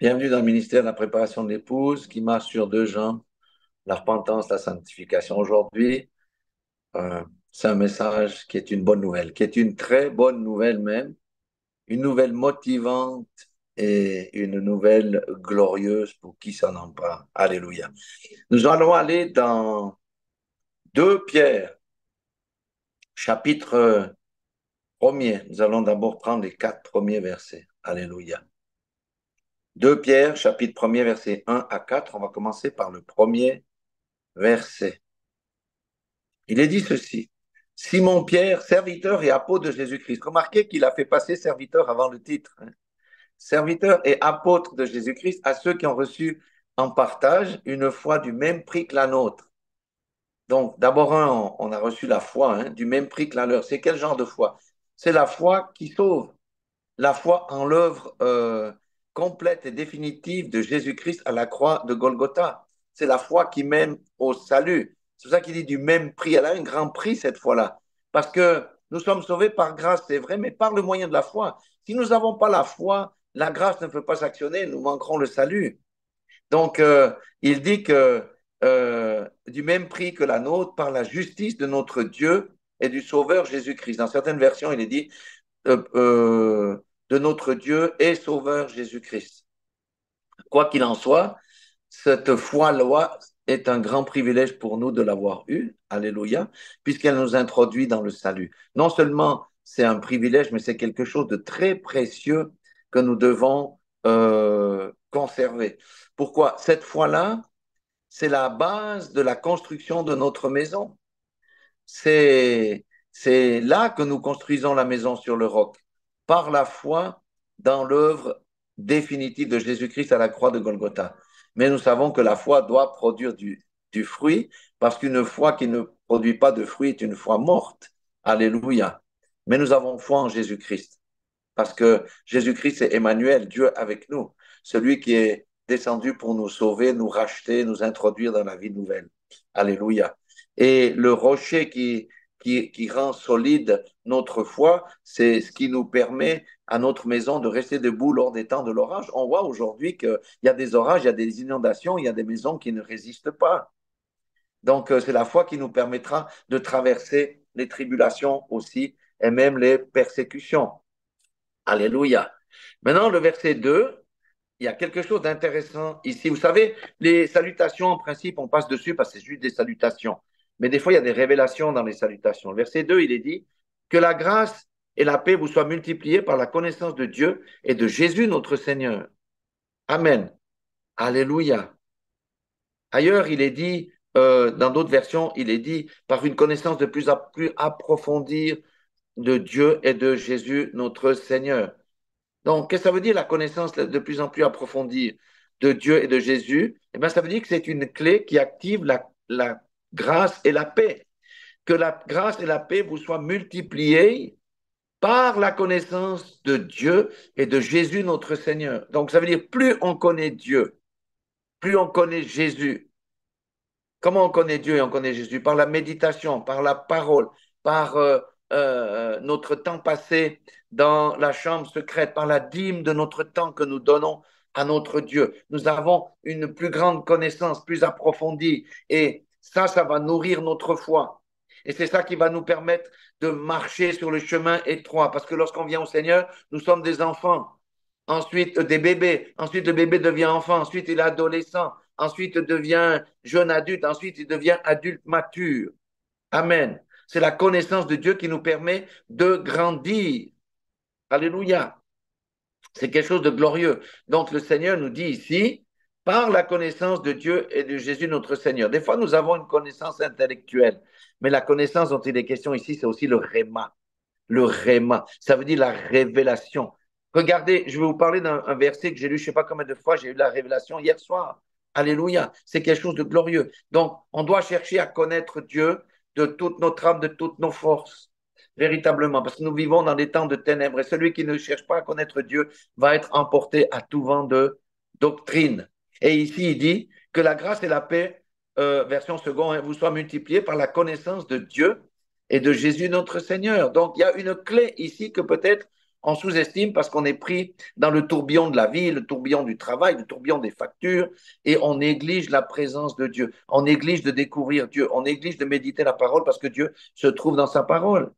Bienvenue dans le ministère de la préparation de l'épouse qui marche sur deux jambes, la repentance, la sanctification. Aujourd'hui, c'est un message qui est une bonne nouvelle, qui est une très bonne nouvelle même, une nouvelle motivante et une nouvelle glorieuse pour qui s'en empare. Alléluia. Nous allons aller dans 2 Pierre, chapitre 1er. Nous allons d'abord prendre les 4 premiers versets. Alléluia. 2 Pierre, chapitre 1er, versets 1 à 4. On va commencer par le premier verset. Il est dit ceci. Simon-Pierre, serviteur et apôtre de Jésus-Christ. Remarquez qu'il a fait passer serviteur avant le titre, hein. Serviteur et apôtre de Jésus-Christ à ceux qui ont reçu en partage une foi du même prix que la nôtre. Donc, d'abord, on a reçu la foi, hein, du même prix que la leur. C'est quel genre de foi? C'est la foi qui sauve, la foi en l'œuvre complète et définitive de Jésus-Christ à la croix de Golgotha. C'est la foi qui mène au salut. C'est pour ça qu'il dit du même prix. Elle a un grand prix cette fois-là. Parce que nous sommes sauvés par grâce, c'est vrai, mais par le moyen de la foi. Si nous n'avons pas la foi, la grâce ne peut pas s'actionner, nous manquerons le salut. Donc, il dit que du même prix que la nôtre, par la justice de notre Dieu et du Sauveur Jésus-Christ. Dans certaines versions, il est dit de notre Dieu et Sauveur Jésus-Christ. Quoi qu'il en soit, cette foi-loi est un grand privilège pour nous de l'avoir eue, alléluia, puisqu'elle nous introduit dans le salut. Non seulement c'est un privilège, mais c'est quelque chose de très précieux que nous devons conserver. Pourquoi? Cette foi-là, c'est la base de la construction de notre maison. C'est, c'est là que nous construisons la maison sur le roc, par la foi dans l'œuvre définitive de Jésus-Christ à la croix de Golgotha. Mais nous savons que la foi doit produire du fruit, parce qu'une foi qui ne produit pas de fruit est une foi morte. Alléluia. Mais nous avons foi en Jésus-Christ, parce que Jésus-Christ, c'est Emmanuel, Dieu avec nous, celui qui est descendu pour nous sauver, nous racheter, nous introduire dans la vie nouvelle. Alléluia. Et le rocher qui rend solide notre foi, c'est ce qui nous permet à notre maison de rester debout lors des temps de l'orage. On voit aujourd'hui qu'il y a des orages, il y a des inondations, il y a des maisons qui ne résistent pas. Donc, c'est la foi qui nous permettra de traverser les tribulations aussi et même les persécutions. Alléluia. Maintenant, le verset 2, il y a quelque chose d'intéressant ici. Vous savez, les salutations, en principe, on passe dessus parce que c'est juste des salutations. Mais des fois, il y a des révélations dans les salutations. Le verset 2, il est dit que la grâce et la paix vous soient multipliées par la connaissance de Dieu et de Jésus, notre Seigneur. Amen. Alléluia. Ailleurs, il est dit, dans d'autres versions, il est dit par une connaissance de plus approfondie de Dieu et de Jésus, notre Seigneur. Donc, qu'est-ce que ça veut dire la connaissance de plus en plus approfondie de Dieu et de Jésus? Eh bien, ça veut dire que c'est une clé qui active la grâce et la paix. Que la grâce et la paix vous soient multipliées par la connaissance de Dieu et de Jésus notre Seigneur. Donc, ça veut dire plus on connaît Dieu, plus on connaît Jésus. Comment on connaît Dieu et on connaît Jésus? Par la méditation, par la parole, par notre temps passé dans la chambre secrète, par la dîme de notre temps que nous donnons à notre Dieu. Nous avons une plus grande connaissance, plus approfondie, et ça va nourrir notre foi. Et c'est ça qui va nous permettre de marcher sur le chemin étroit, parce que lorsqu'on vient au Seigneur, nous sommes des enfants, ensuite des bébés, ensuite le bébé devient enfant, ensuite il est adolescent, ensuite il devient jeune adulte, ensuite il devient adulte mature. Amen. C'est la connaissance de Dieu qui nous permet de grandir. Alléluia. C'est quelque chose de glorieux. Donc le Seigneur nous dit ici, par la connaissance de Dieu et de Jésus notre Seigneur. Des fois, nous avons une connaissance intellectuelle, mais la connaissance dont il est question ici, c'est aussi le réma. Le réma, ça veut dire la révélation. Regardez, je vais vous parler d'un verset que j'ai lu, je ne sais pas combien de fois, j'ai eu la révélation hier soir. Alléluia, c'est quelque chose de glorieux. Donc, on doit chercher à connaître Dieu de toute notre âme, de toutes nos forces, véritablement, parce que nous vivons dans des temps de ténèbres et celui qui ne cherche pas à connaître Dieu va être emporté à tout vent de doctrine. Et ici, il dit que la grâce et la paix, version seconde, vous soient multipliées par la connaissance de Dieu et de Jésus notre Seigneur. Donc, il y a une clé ici que peut-être On sous-estime parce qu'on est pris dans le tourbillon de la vie, le tourbillon du travail, le tourbillon des factures, et on néglige la présence de Dieu. On néglige de découvrir Dieu. On néglige de méditer la parole parce que Dieu se trouve dans sa parole.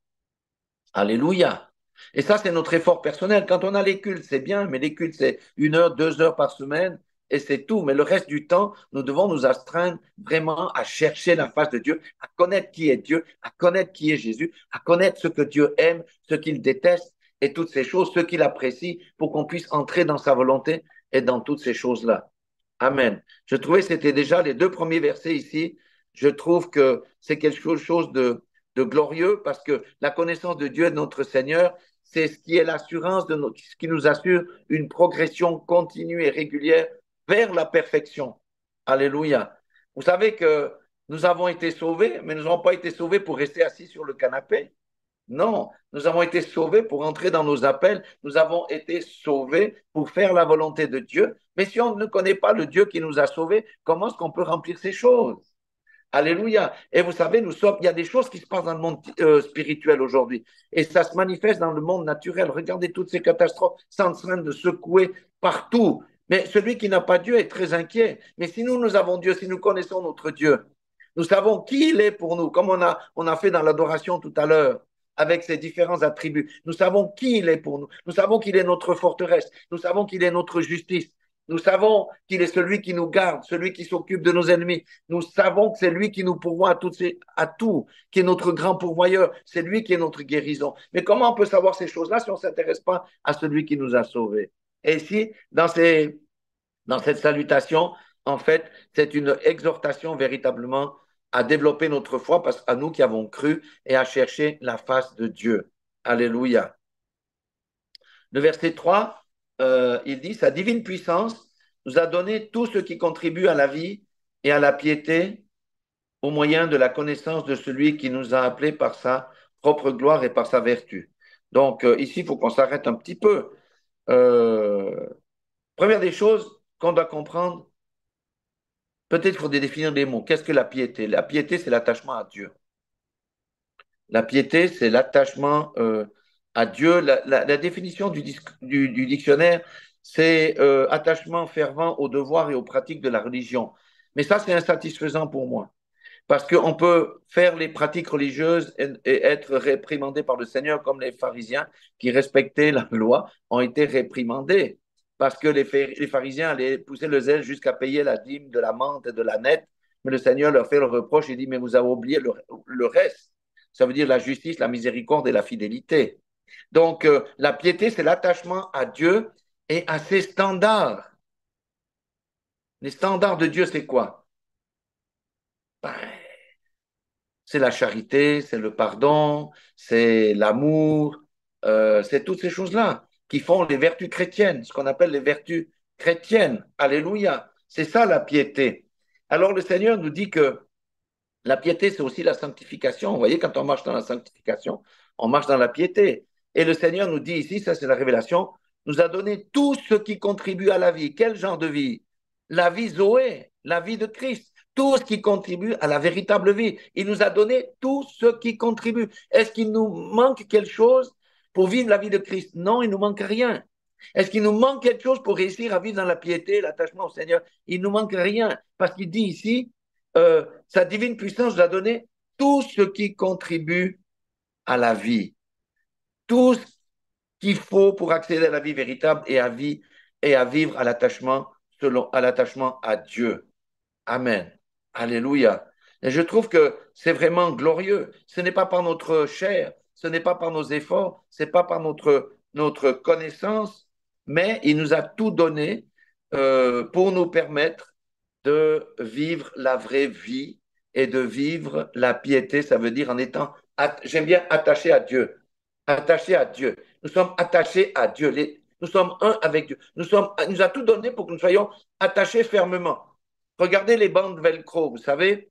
Alléluia. Et ça, c'est notre effort personnel. Quand on a les cultes, c'est bien, mais les cultes, c'est 1 heure, 2 heures par semaine, et c'est tout. Mais le reste du temps, nous devons nous astreindre vraiment à chercher la face de Dieu, à connaître qui est Dieu, à connaître qui est Jésus, à connaître ce que Dieu aime, ce qu'il déteste, et toutes ces choses, ce qu'il apprécie, pour qu'on puisse entrer dans sa volonté et dans toutes ces choses-là. Amen. Je trouvais que c'était déjà les 2 premiers versets ici. Je trouve que c'est quelque chose de glorieux parce que la connaissance de Dieu, de notre Seigneur, c'est ce qui est l'assurance de notre, ce qui nous assure une progression continue et régulière vers la perfection. Alléluia. Vous savez que nous avons été sauvés, mais nous n'avons pas été sauvés pour rester assis sur le canapé. Non, nous avons été sauvés pour entrer dans nos appels. Nous avons été sauvés pour faire la volonté de Dieu. Mais si on ne connaît pas le Dieu qui nous a sauvés, comment est-ce qu'on peut remplir ces choses? Alléluia. Et vous savez, il y a des choses qui se passent dans le monde spirituel aujourd'hui. Et ça se manifeste dans le monde naturel. Regardez toutes ces catastrophes, sont en train de secouer partout. Mais celui qui n'a pas Dieu est très inquiet. Mais si nous avons Dieu, si nous connaissons notre Dieu, nous savons qui il est pour nous, comme on a fait dans l'adoration tout à l'heure, avec ses différents attributs. Nous savons qui il est pour nous. Nous savons qu'il est notre forteresse. Nous savons qu'il est notre justice. Nous savons qu'il est celui qui nous garde, celui qui s'occupe de nos ennemis. Nous savons que c'est lui qui nous pourvoit à tout, qui est notre grand pourvoyeur. C'est lui qui est notre guérison. Mais comment on peut savoir ces choses-là si on ne s'intéresse pas à celui qui nous a sauvés? Et ici, dans cette salutation, en fait, c'est une exhortation véritablement à développer notre foi parce à nous qui avons cru et à chercher la face de Dieu. Alléluia. Le verset 3, il dit, sa divine puissance nous a donné tout ce qui contribue à la vie et à la piété au moyen de la connaissance de celui qui nous a appelés par sa propre gloire et par sa vertu. Donc ici, il faut qu'on s'arrête un petit peu. Première des choses qu'on doit comprendre, peut-être qu'il faut définir des mots. Qu'est-ce que la piété? La piété, c'est l'attachement à Dieu. La piété, c'est l'attachement à Dieu. La définition du dictionnaire, c'est attachement fervent aux devoirs et aux pratiques de la religion. Mais ça, c'est insatisfaisant pour moi. Parce qu'on peut faire les pratiques religieuses et être réprimandé par le Seigneur comme les pharisiens qui respectaient la loi ont été réprimandés. Parce que les pharisiens allaient pousser le zèle jusqu'à payer la dîme de la menthe et de la nette. Mais le Seigneur leur fait le reproche et dit, mais vous avez oublié le reste. Ça veut dire la justice, la miséricorde et la fidélité. Donc, la piété, c'est l'attachement à Dieu et à ses standards. Les standards de Dieu, c'est quoi? Ben, c'est la charité, c'est le pardon, c'est l'amour, c'est toutes ces choses-là qui font les vertus chrétiennes, ce qu'on appelle les vertus chrétiennes. Alléluia. C'est ça la piété. Alors le Seigneur nous dit que la piété, c'est aussi la sanctification. Vous voyez, quand on marche dans la sanctification, on marche dans la piété. Et le Seigneur nous dit ici, ça c'est la révélation, nous a donné tout ce qui contribue à la vie. Quel genre de vie? La vie Zoé, la vie de Christ. Tout ce qui contribue à la véritable vie. Il nous a donné tout ce qui contribue. Est-ce qu'il nous manque quelque chose pour vivre la vie de Christ? Non, il ne nous manque rien. Est-ce qu'il nous manque quelque chose pour réussir à vivre dans la piété, l'attachement au Seigneur? Il ne nous manque rien. Parce qu'il dit ici, sa divine puissance nous a donné tout ce qui contribue à la vie. Tout ce qu'il faut pour accéder à la vie véritable et à vivre à l'attachement à Dieu. Amen. Alléluia. Et je trouve que c'est vraiment glorieux. Ce n'est pas par notre chair, ce n'est pas par nos efforts, ce n'est pas par notre connaissance, mais il nous a tout donné pour nous permettre de vivre la vraie vie et de vivre la piété. Ça veut dire en étant, j'aime bien attaché à Dieu. Attaché à Dieu. Nous sommes attachés à Dieu. Nous sommes un avec Dieu. Il nous a tout donné pour que nous soyons attachés fermement. Regardez les bandes velcro, vous savez,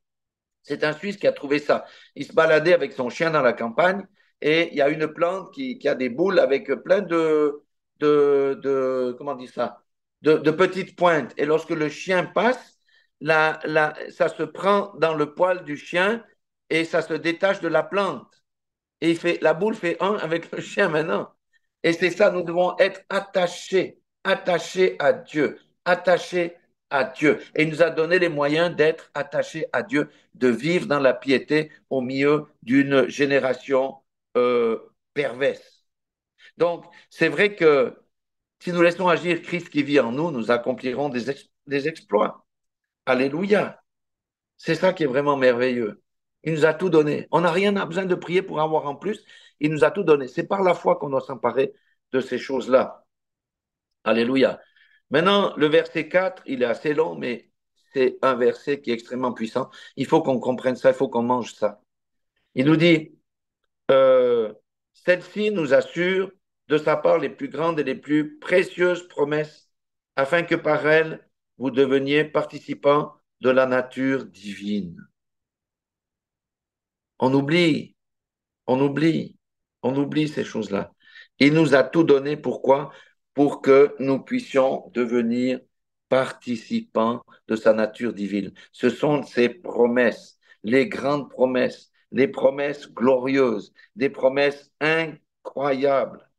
c'est un Suisse qui a trouvé ça. Il se baladait avec son chien dans la campagne et il y a une plante qui a des boules avec plein comment on dit ça, de petites pointes. Et lorsque le chien passe, ça se prend dans le poil du chien et ça se détache de la plante. Et la boule fait un avec le chien maintenant. Et c'est ça, nous devons être attachés, attachés à Dieu, attachés à Dieu. Et il nous a donné les moyens d'être attachés à Dieu, de vivre dans la piété au milieu d'une génération euh, perverse. Donc, c'est vrai que si nous laissons agir Christ qui vit en nous, nous accomplirons des exploits. Alléluia. C'est ça qui est vraiment merveilleux. Il nous a tout donné. On n'a rien à besoin de prier pour avoir en plus. Il nous a tout donné. C'est par la foi qu'on doit s'emparer de ces choses-là. Alléluia. Maintenant, le verset 4, il est assez long, mais c'est un verset qui est extrêmement puissant. Il faut qu'on comprenne ça, il faut qu'on mange ça. Il nous dit, euh, celle-ci nous assure de sa part les plus grandes et les plus précieuses promesses, afin que par elles, vous deveniez participants de la nature divine. On oublie, on oublie, on oublie ces choses-là. Il nous a tout donné, pourquoi? Pour que nous puissions devenir participants de sa nature divine. Ce sont ses promesses, les grandes promesses, les promesses glorieuses, des promesses incroyables.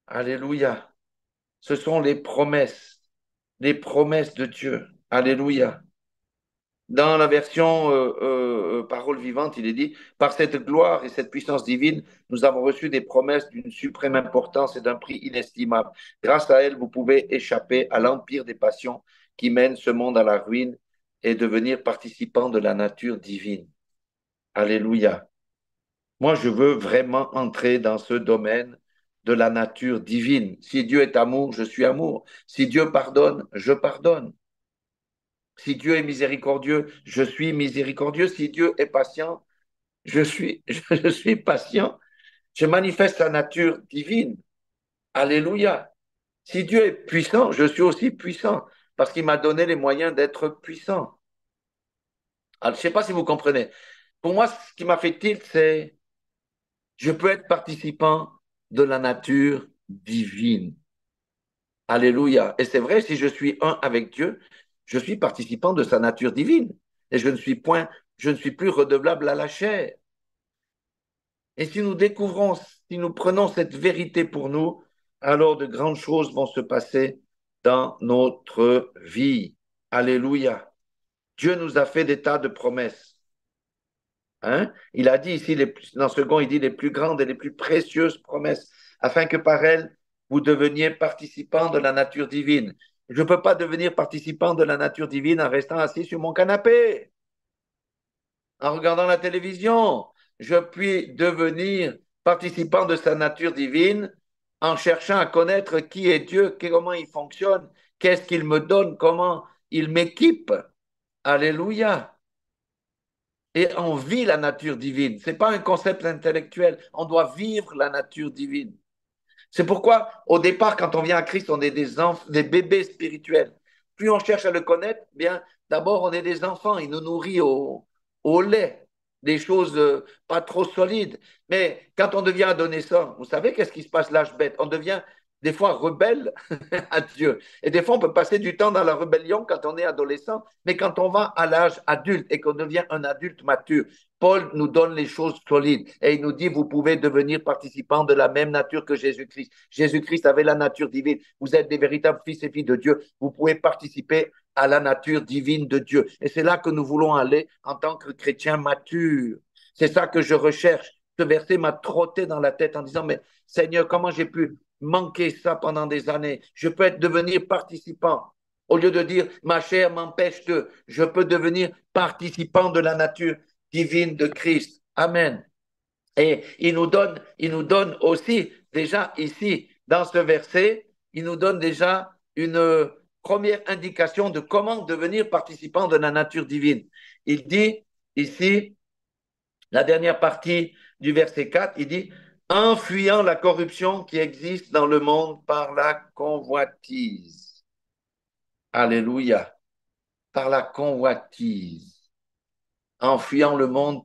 Alléluia. Ce sont les promesses de Dieu. Alléluia. Dans la version parole vivante, il est dit, par cette gloire et cette puissance divine, nous avons reçu des promesses d'une suprême importance et d'un prix inestimable. Grâce à elles, vous pouvez échapper à l'empire des passions qui mènent ce monde à la ruine et devenir participant de la nature divine. Alléluia. Moi, je veux vraiment entrer dans ce domaine de la nature divine. Si Dieu est amour, je suis amour. Si Dieu pardonne, je pardonne. Si Dieu est miséricordieux, je suis miséricordieux. Si Dieu est patient, je suis patient. Je manifeste sa nature divine. Alléluia. Si Dieu est puissant, je suis aussi puissant parce qu'il m'a donné les moyens d'être puissant. Alors, je ne sais pas si vous comprenez. Pour moi, ce qui m'a fait tilt, c'est je peux être participant de la nature divine. Alléluia. Et c'est vrai, si je suis un avec Dieu, je suis participant de sa nature divine. Et je ne suis plus redevable à la chair. Et si nous découvrons, si nous prenons cette vérité pour nous, alors de grandes choses vont se passer dans notre vie. Alléluia. Dieu nous a fait des tas de promesses. Hein? Il a dit ici, dans ce second, il dit les plus grandes et les plus précieuses promesses, afin que par elles, vous deveniez participants de la nature divine. Je ne peux pas devenir participant de la nature divine en restant assis sur mon canapé, en regardant la télévision. Je puis devenir participant de sa nature divine en cherchant à connaître qui est Dieu, comment il fonctionne, qu'est-ce qu'il me donne, comment il m'équipe. Alléluia. Et on vit la nature divine. Ce n'est pas un concept intellectuel. On doit vivre la nature divine. C'est pourquoi, au départ, quand on vient à Christ, on est des bébés spirituels. Plus on cherche à le connaître, bien, d'abord, on est des enfants. Il nous nourrit au lait, des choses pas trop solides. Mais quand on devient adolescent, vous savez qu'est-ce qui se passe l'âge bête? On devient des fois rebelle à Dieu. Et des fois, on peut passer du temps dans la rébellion quand on est adolescent. Mais quand on va à l'âge adulte et qu'on devient un adulte mature, Paul nous donne les choses solides et il nous dit, vous pouvez devenir participants de la même nature que Jésus-Christ. Jésus-Christ avait la nature divine. Vous êtes des véritables fils et filles de Dieu. Vous pouvez participer à la nature divine de Dieu. Et c'est là que nous voulons aller en tant que chrétiens matures. C'est ça que je recherche. Ce verset m'a trotté dans la tête en disant, mais Seigneur, comment j'ai pu manquer ça pendant des années? Je peux devenir participant. Au lieu de dire, ma chair m'empêche de, je peux devenir participant de la nature divine de Christ. Amen. Et il nous donne aussi, déjà ici, dans ce verset, il nous donne déjà une première indication de comment devenir participant de la nature divine. Il dit ici, la dernière partie du verset 4, il dit, en fuyant la corruption qui existe dans le monde par la convoitise. Alléluia. Par la convoitise. En fuyant le monde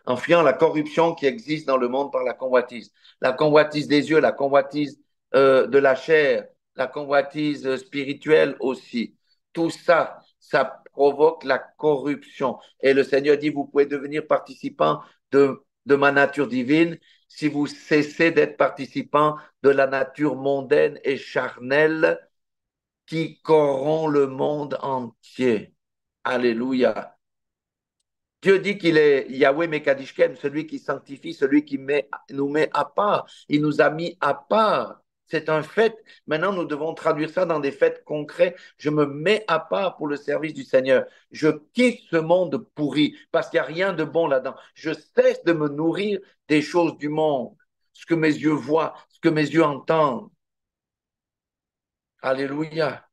en fuyant la corruption qui existe dans le monde par la convoitise. La convoitise des yeux, la convoitise de la chair, la convoitise spirituelle aussi. Tout ça, ça provoque la corruption. Et le Seigneur dit, vous pouvez devenir participant de ma nature divine si vous cessez d'être participant de la nature mondaine et charnelle qui corrompt le monde entier. Alléluia. Dieu dit qu'il est Yahweh Mekadishkem, celui qui sanctifie, celui qui nous met à part. Il nous a mis à part. C'est un fait. Maintenant, nous devons traduire ça dans des faits concrets. Je me mets à part pour le service du Seigneur. Je quitte ce monde pourri parce qu'il n'y a rien de bon là-dedans. Je cesse de me nourrir des choses du monde, ce que mes yeux voient, ce que mes yeux entendent. Alléluia.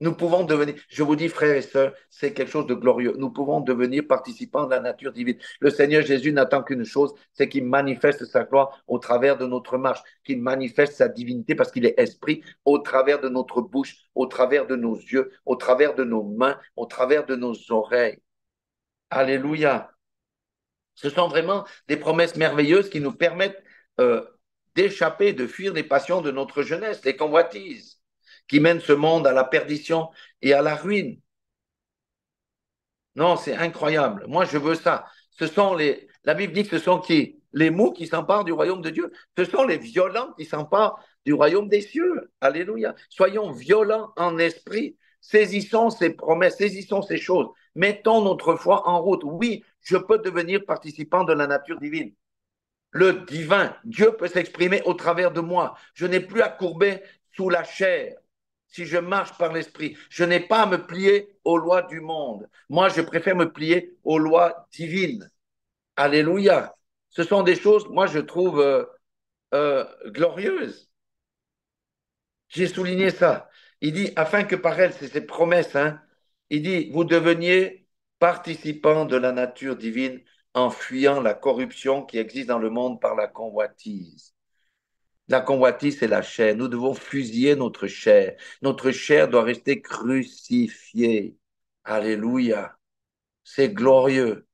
Nous pouvons devenir, je vous dis frères et sœurs, c'est quelque chose de glorieux. Nous pouvons devenir participants de la nature divine. Le Seigneur Jésus n'attend qu'une chose, c'est qu'il manifeste sa gloire au travers de notre marche, qu'il manifeste sa divinité parce qu'il est esprit au travers de notre bouche, au travers de nos yeux, au travers de nos mains, au travers de nos oreilles. Alléluia. Ce sont vraiment des promesses merveilleuses qui nous permettent euh, d'échapper, de fuir les passions de notre jeunesse, les convoitises qui mènent ce monde à la perdition et à la ruine. Non, c'est incroyable. Moi, je veux ça. La Bible dit que ce sont qui? Les mous qui s'emparent du royaume de Dieu. Ce sont les violents qui s'emparent du royaume des cieux. Alléluia. Soyons violents en esprit. Saisissons ces promesses, saisissons ces choses. Mettons notre foi en route. Oui, je peux devenir participant de la nature divine. Le divin, Dieu peut s'exprimer au travers de moi. Je n'ai plus à courber sous la chair. Si je marche par l'esprit, je n'ai pas à me plier aux lois du monde. Moi, je préfère me plier aux lois divines. Alléluia. Ce sont des choses, moi, je trouve glorieuses. J'ai souligné ça. Il dit, afin que par elles, c'est ses promesses, hein, il dit, vous deveniez participants de la nature divine en fuyant la corruption qui existe dans le monde par la convoitise. La convoitise, c'est la chair. Nous devons fusiller notre chair. Notre chair doit rester crucifiée. Alléluia. C'est glorieux.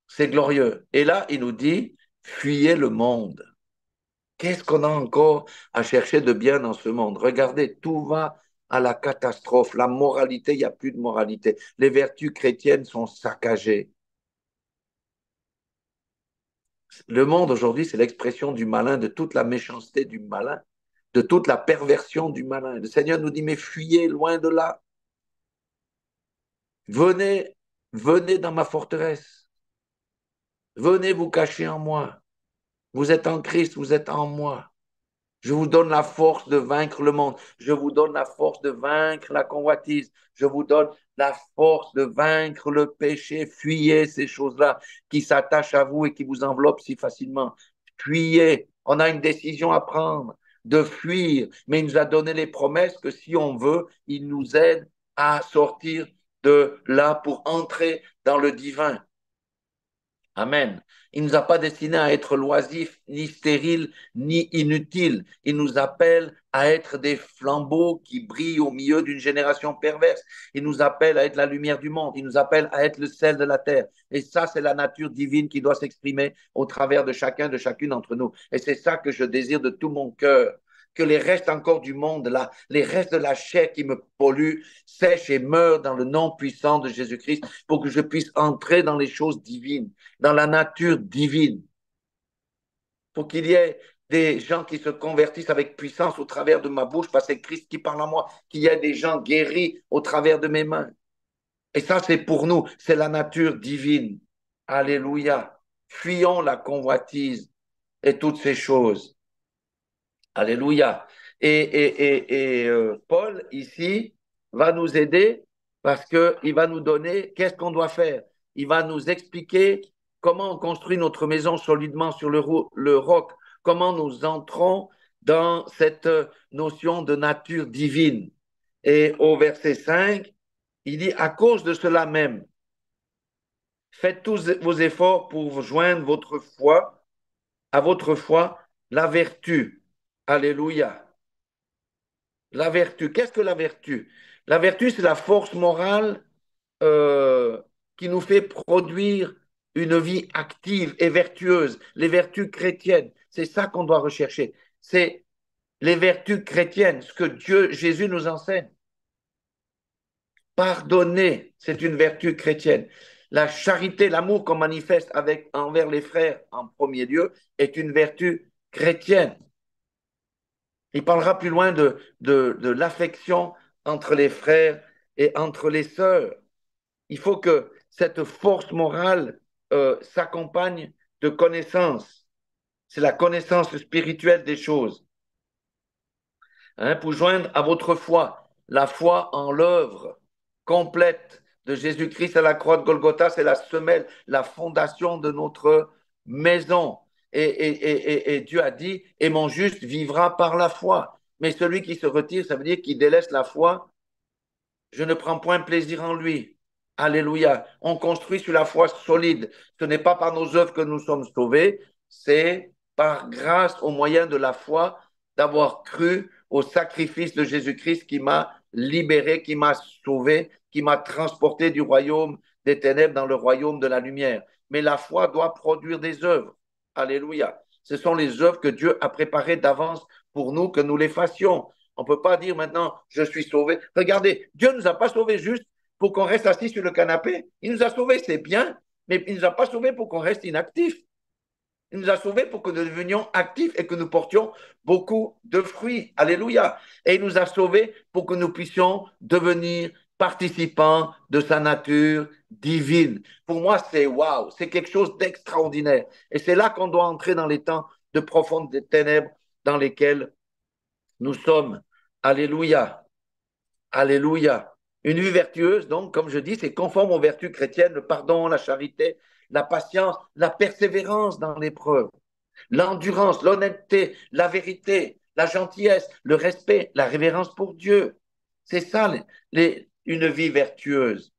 C'est glorieux. Et là, il nous dit, fuyez le monde. Qu'est-ce qu'on a encore à chercher de bien dans ce monde? Regardez, tout va à la catastrophe. La moralité, il n'y a plus de moralité. Les vertus chrétiennes sont saccagées. Le monde aujourd'hui, c'est l'expression du malin, de toute la méchanceté du malin, de toute la perversion du malin. Le Seigneur nous dit, mais fuyez loin de là. Venez, venez dans ma forteresse. Venez vous cacher en moi. Vous êtes en Christ, vous êtes en moi. Je vous donne la force de vaincre le monde. Je vous donne la force de vaincre la convoitise. Je vous donne la force de vaincre le péché. Fuyez ces choses-là qui s'attachent à vous et qui vous enveloppent si facilement. Fuyez. On a une décision à prendre de fuir. Mais il nous a donné les promesses que si on veut, il nous aide à sortir de là pour entrer dans le divin. Amen. Il ne nous a pas destinés à être loisifs, ni stériles, ni inutiles. Il nous appelle à être des flambeaux qui brillent au milieu d'une génération perverse. Il nous appelle à être la lumière du monde. Il nous appelle à être le sel de la terre. Et ça, c'est la nature divine qui doit s'exprimer au travers de chacun, de chacune d'entre nous. Et c'est ça que je désire de tout mon cœur, que les restes encore du monde, là, les restes de la chair qui me pollue, sèchent et meurent dans le nom puissant de Jésus-Christ pour que je puisse entrer dans les choses divines, dans la nature divine, pour qu'il y ait des gens qui se convertissent avec puissance au travers de ma bouche, parce que c'est Christ qui parle en moi, qu'il y ait des gens guéris au travers de mes mains. Et ça, c'est pour nous, c'est la nature divine. Alléluia. Fuyons la convoitise et toutes ces choses. Alléluia. Paul, ici, va nous aider parce qu'il va nous donner qu'est-ce qu'on doit faire. Il va nous expliquer comment on construit notre maison solidement sur le roc, comment nous entrons dans cette notion de nature divine. Et au verset 5, il dit, à cause de cela même, faites tous vos efforts pour joindre à votre foi, la vertu. Alléluia. La vertu, qu'est-ce que la vertu? La vertu, c'est la force morale euh, qui nous fait produire une vie active et vertueuse, les vertus chrétiennes. C'est ça qu'on doit rechercher. C'est les vertus chrétiennes, ce que Jésus nous enseigne. Pardonner, c'est une vertu chrétienne. La charité, l'amour qu'on manifeste envers les frères en premier lieu est une vertu chrétienne. Il parlera plus loin de l'affection entre les frères et entre les sœurs. Il faut que cette force morale s'accompagne de connaissance. C'est la connaissance spirituelle des choses. Hein, pour joindre à votre foi la foi en l'œuvre complète de Jésus-Christ à la croix de Golgotha, c'est la semelle, la fondation de notre maison. Et Dieu a dit, et mon juste vivra par la foi. Mais celui qui se retire, ça veut dire qu'il délaisse la foi. Je ne prends point plaisir en lui. Alléluia. On construit sur la foi solide. Ce n'est pas par nos œuvres que nous sommes sauvés, c'est par grâce au moyen de la foi d'avoir cru au sacrifice de Jésus-Christ qui m'a libéré, qui m'a sauvé, qui m'a transporté du royaume des ténèbres dans le royaume de la lumière. Mais la foi doit produire des œuvres. Alléluia. Ce sont les œuvres que Dieu a préparées d'avance pour nous, que nous les fassions. On ne peut pas dire maintenant, je suis sauvé. Regardez, Dieu ne nous a pas sauvés juste pour qu'on reste assis sur le canapé. Il nous a sauvés, c'est bien, mais il ne nous a pas sauvés pour qu'on reste inactif. Il nous a sauvés pour que nous devenions actifs et que nous portions beaucoup de fruits. Alléluia. Et il nous a sauvés pour que nous puissions devenir participants de sa nature divine. Pour moi, c'est waouh, c'est quelque chose d'extraordinaire. Et c'est là qu'on doit entrer dans les temps de profondes ténèbres dans lesquels nous sommes. Alléluia. Alléluia. Une vie vertueuse, donc, comme je dis, c'est conforme aux vertus chrétiennes, le pardon, la charité, la patience, la persévérance dans l'épreuve, l'endurance, l'honnêteté, la vérité, la gentillesse, le respect, la révérence pour Dieu. C'est ça, une vie vertueuse.